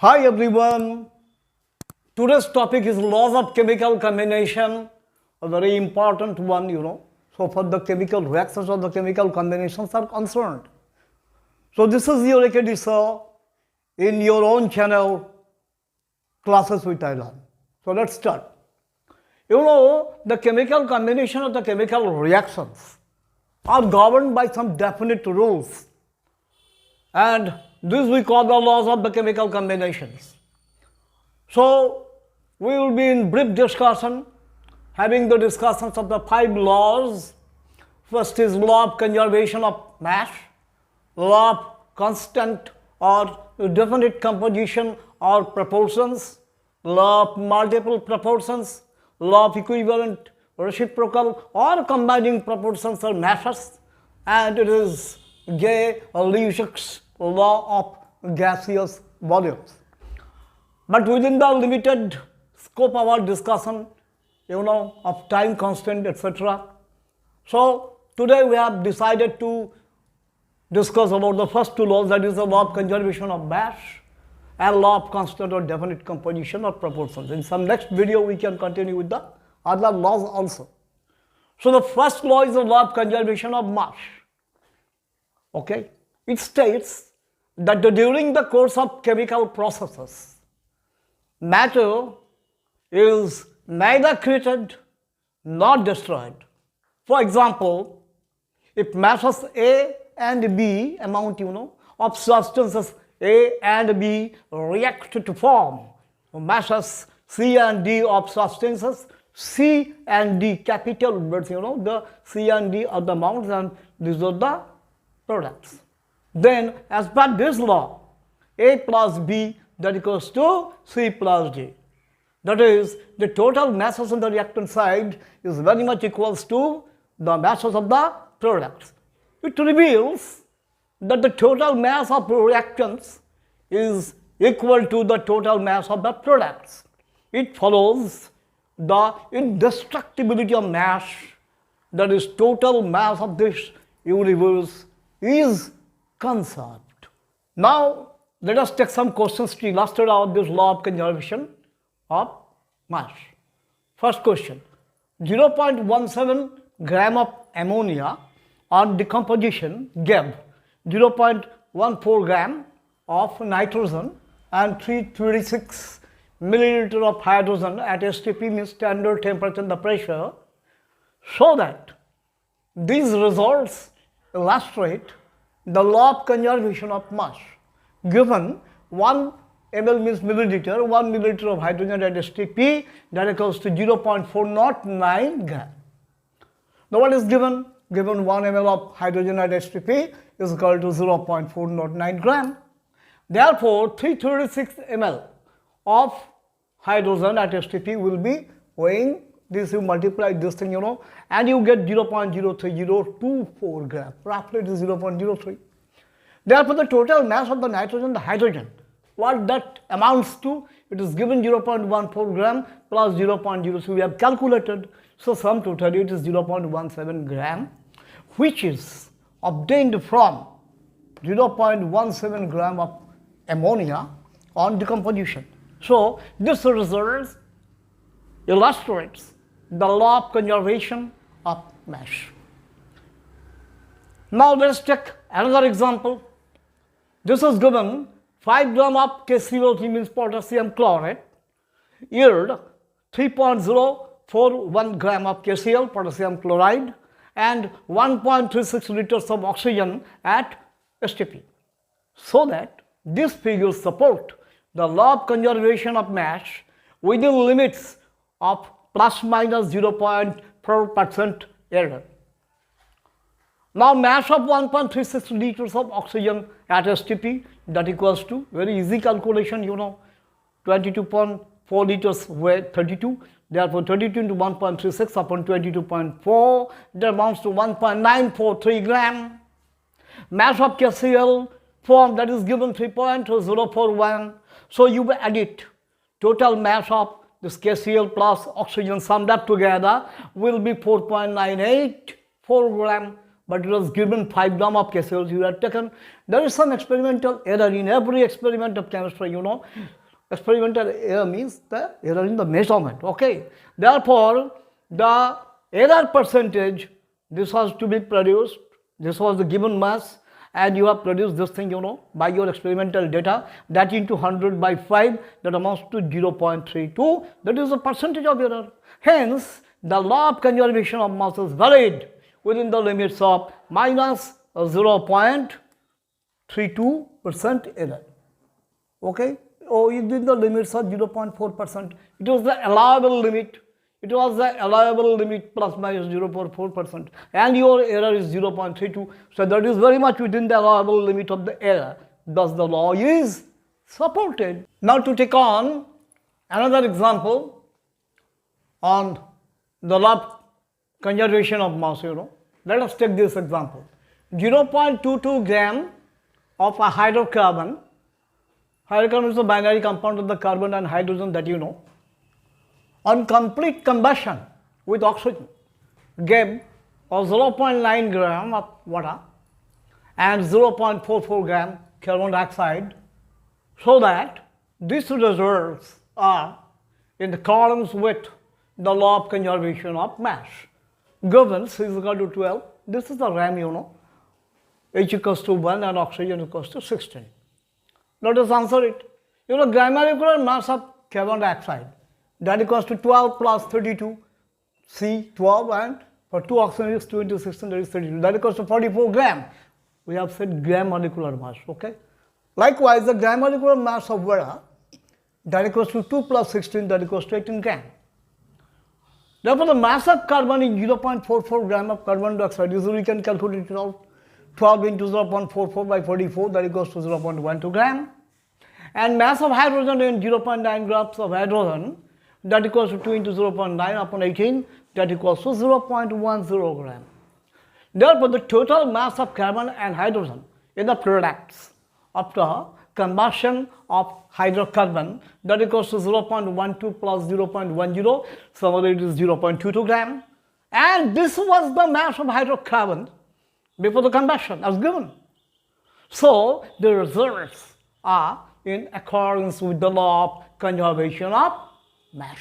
Hi everyone. Today's topic is laws of chemical combination, a very important one. So for the chemical reactions or the chemical combinations are concerned. So this is your AKD SIR in your own channel, Classes with Thailand. So let's start. The chemical combination of the chemical reactions are governed by some definite rules. And this we call the laws of the chemical combinations. So we will be in brief discussion, having the discussions of the 5 laws. First is law of conservation of mass, law of constant or definite composition or proportions, law of multiple proportions, law of equivalent, reciprocal or combining proportions or masses, and it is Gay-Lussac's law of gaseous volumes. But within the limited scope of our discussion, of time constant, etc. So today we have decided to discuss about the first 2 laws, that is the law of conservation of mass and law of constant or definite composition or proportions. In some next video we can continue with the other laws also. So the first law is the law of conservation of mass. Okay, it states that during the course of chemical processes, matter is neither created nor destroyed. For example, if masses A and B amount, of substances A and B react to form masses C and D of substances C and D, capital words, the C and D are the amounts and these are the products. Then as per this law, A plus B that equals to C plus D. That is, the total masses on the reactant side is very much equals to the masses of the products. It reveals that the total mass of reactants is equal to the total mass of the products. It follows the indestructibility of mass, that is, total mass of this universe is conserved. Now let us take some questions to illustrate out this law of conservation of mass. First question: 0.17 gram of ammonia on decomposition gave 0.14 gram of nitrogen and 326 milliliter of hydrogen at STP, means standard temperature and the pressure, so that these results illustrate the law of conservation of mass. Given 1 ml means milliliter, 1 milliliter of hydrogen at STP, that equals to 0.409 gram. Now what is given? Given 1 ml of hydrogen at STP is equal to 0.409 gram. Therefore, 336 ml of hydrogen at STP will be weighing this. You multiply this thing, and you get 0.03024 gram. Roughly it is 0.03. Therefore, the total mass of the nitrogen, the hydrogen, what that amounts to, it is given 0.14 gram plus 0.03. We have calculated. So sum total it is 0.17 gram, which is obtained from 0.17 gram of ammonia on decomposition. So this result illustrates the law of conservation of mass. Now let's take another example. This is given 5 gram of KCl3 means potassium chloride yield 3.041 gram of KCl, potassium chloride, and 1.36 liters of oxygen at STP. So that these figures support the law of conservation of mass within limits of plus minus 0.4% error. Now mass of 1.36 liters of oxygen at STP, that equals to, very easy calculation, 22.4 liters weigh 32. Therefore 32 into 1.36 upon 22.4, that amounts to 1.943 gram. Mass of KCl form, that is given 3.041. So you add it. Total mass of this KCl plus oxygen summed up together will be 4.984 gram. but it was given 5 gram of KCl you had taken. There is some experimental error in every experiment of chemistry, you know. Experimental error means the error in the measurement, okay. Therefore, the error percentage, this was to be produced, this was the given mass, and you have produced this thing, you know, by your experimental data, that into 100 by 5, that amounts to 0.32, that is the percentage of error. Hence, the law of conservation of mass is valid within the limits of minus 0.32% error, okay. Or within the limits of 0.4%. It was the allowable limit. It was the allowable limit plus minus 0.4%, and your error is 0.32. So that is very much within the allowable limit of the error. Thus the law is supported. Now to take on another example on the law of conservation of mass, you know. Let us take this example. 0.22 gram of a hydrocarbon. Hydrocarbon is a binary compound of the carbon and hydrogen that you know. On complete combustion with oxygen gave a 0.9 gram of water and 0.44 gram carbon dioxide, so that these results are in accordance with the law of conservation of mass. Given C is equal to 12, this is the RAM, you know, H equals to 1 and oxygen equals to 16. Let us answer it. You know, grammatical mass of carbon dioxide, that equals to 12 plus 32, C 12, and for 2 oxygen is 2 into 16, that is 32, that equals to 44 gram. We have said gram molecular mass, okay. Likewise, the gram molecular mass of water, that equals to 2 plus 16, that equals to 18 gram. Therefore, the mass of carbon is 0.44 gram of carbon dioxide. Usually we can calculate it out. 12 into 0.44 by 44, that equals to 0.12 gram. And mass of hydrogen in 0.9 grams of hydrogen, that equals to 2 into 0.9 upon 18, that equals to 0.10 gram. Therefore, the total mass of carbon and hydrogen in the products after combustion of hydrocarbon, that equals to 0.12 plus 0.10, so it is 0.22 gram. And this was the mass of hydrocarbon before the combustion as given. So the results are in accordance with the law of conservation of mass.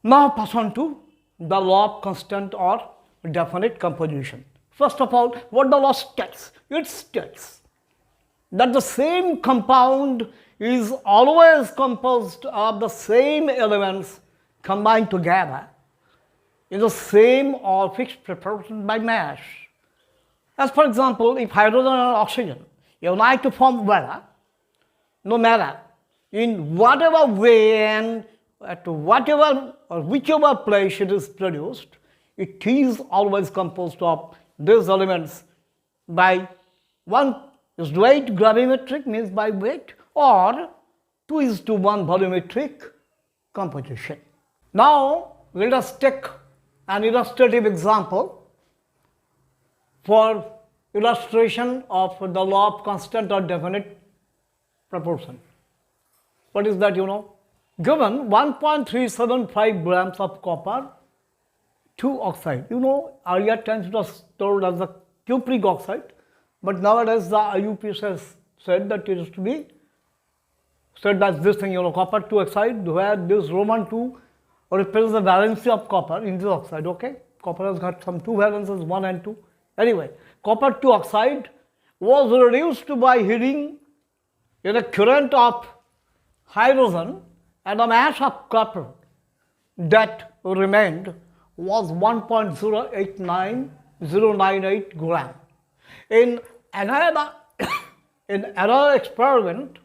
Now pass on to the law of constant or definite composition. First of all, what the law states? It states that the same compound is always composed of the same elements combined together in the same or fixed proportion by mass. As for example, if hydrogen and oxygen unite to form water, no matter in whatever way and at whatever or whichever place it is produced, it is always composed of these elements by 1:8 gravimetric, means by weight, or 2:1 volumetric composition. Now let us take an illustrative example for illustration of the law of constant or definite proportion. What is that, you know? Given 1.375 grams of copper 2 oxide. You know, earlier times it was stored as the cupric oxide, but nowadays the IUPAC has said that it is to be said as this thing, you know, copper 2 oxide, where this Roman 2 represents the valency of copper in this oxide, okay? Copper has got some 2 valences, 1 and 2. Anyway, copper 2 oxide was reduced by heating in a current of hydrogen, and the mass of copper that remained was 1.089098 gram. In another experiment,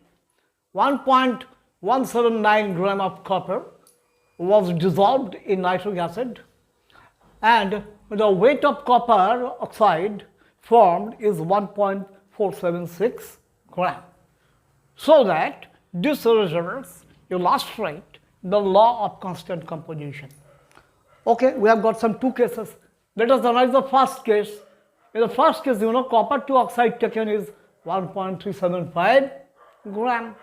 1.179 gram of copper was dissolved in nitric acid, and the weight of copper oxide formed is 1.476 gram. So that these results illustrate the law of constant composition. Okay, we have got some 2 cases. Let us analyze the first case. In the first case, you know, copper 2 oxide taken is 1.375 gram.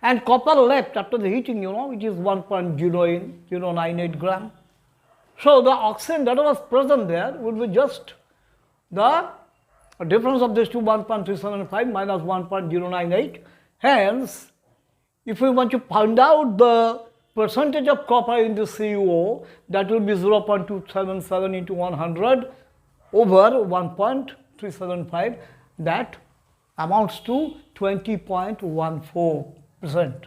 And copper left after the heating, you know, it is 1.098 gram. So the oxygen that was present there would be just the difference of these two, 1.375 minus 1.098. Hence, if we want to find out the percentage of copper in the CuO, that will be 0.277 into 100 over 1.375. That amounts to 20.14%.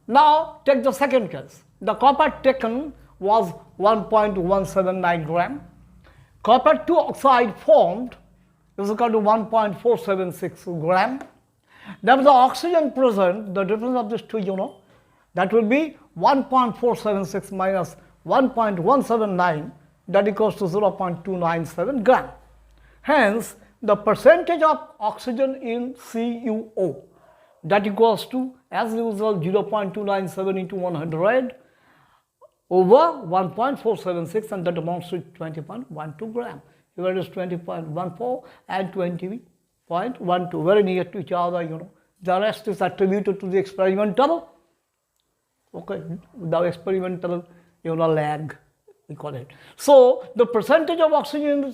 Now take the second case. The copper taken was 1.179 gram. Copper 2 oxide formed is equal to 1.476 gram. Then the oxygen present, the difference of these two, that will be 1.476 minus 1.179, that equals to 0.297 gram. Hence, the percentage of oxygen in CuO, that equals to, as usual, 0.297 into 100 over 1.476, and that amounts to 20.12 gram. Here it is 20.14 and 20.12, very near to each other, The rest is attributed to the experimental, the experimental, lag, we call it. So, the percentage of oxygen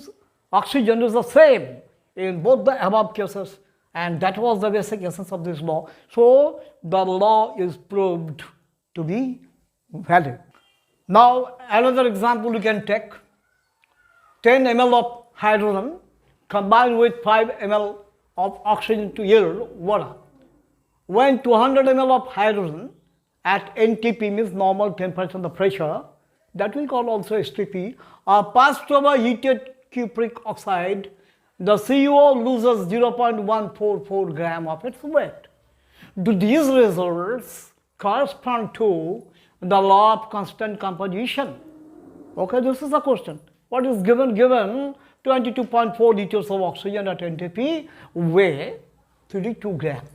is the same in both the above cases, and that was the basic essence of this law. So, the law is proved to be valid. Now, another example we can take. 10 ml of hydrogen combined with 5 ml of oxygen to yield water. When 200 ml of hydrogen at NTP, means normal temperature and pressure, that we call also STP, are passed over heated cupric oxide, the CuO loses 0.144 gram of its weight. Do these results correspond to the law of constant composition? This is the question. What is given? Given 22.4 liters of oxygen at NTP weigh 32 grams.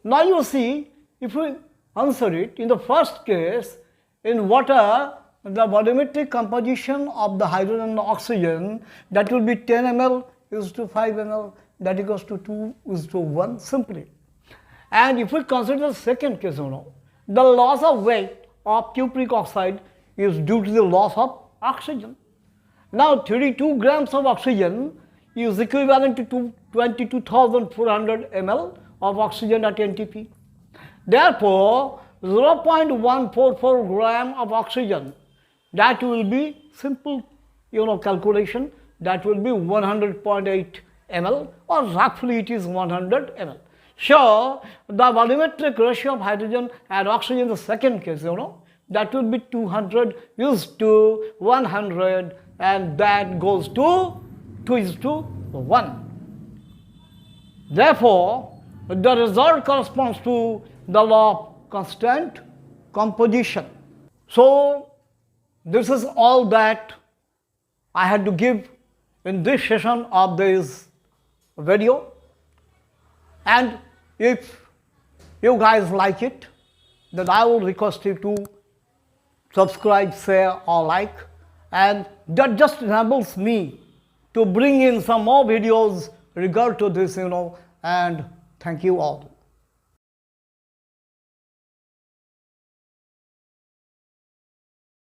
Now you see, if we answer it, in the first case, in water, the volumetric composition of the hydrogen and oxygen, that will be 10 ml is to 5 ml, that equals to 2 is to 1 simply. And if we consider the second case, the loss of weight of cupric oxide is due to the loss of oxygen. Now 32 grams of oxygen is equivalent to 22,400 ml of oxygen at NTP. Therefore, 0.144 gram of oxygen, that will be simple calculation, that will be 100.8 ml, or roughly it is 100 ml. So, the volumetric ratio of hydrogen and oxygen in the second case, that will be 200 used to 100, and that goes to 2:1. Therefore, the result corresponds to the law of constant composition. So, this is all that I had to give in this session of this video. And if you guys like it, then I will request you to subscribe, share or like, and that just enables me to bring in some more videos regard to this, and thank you all.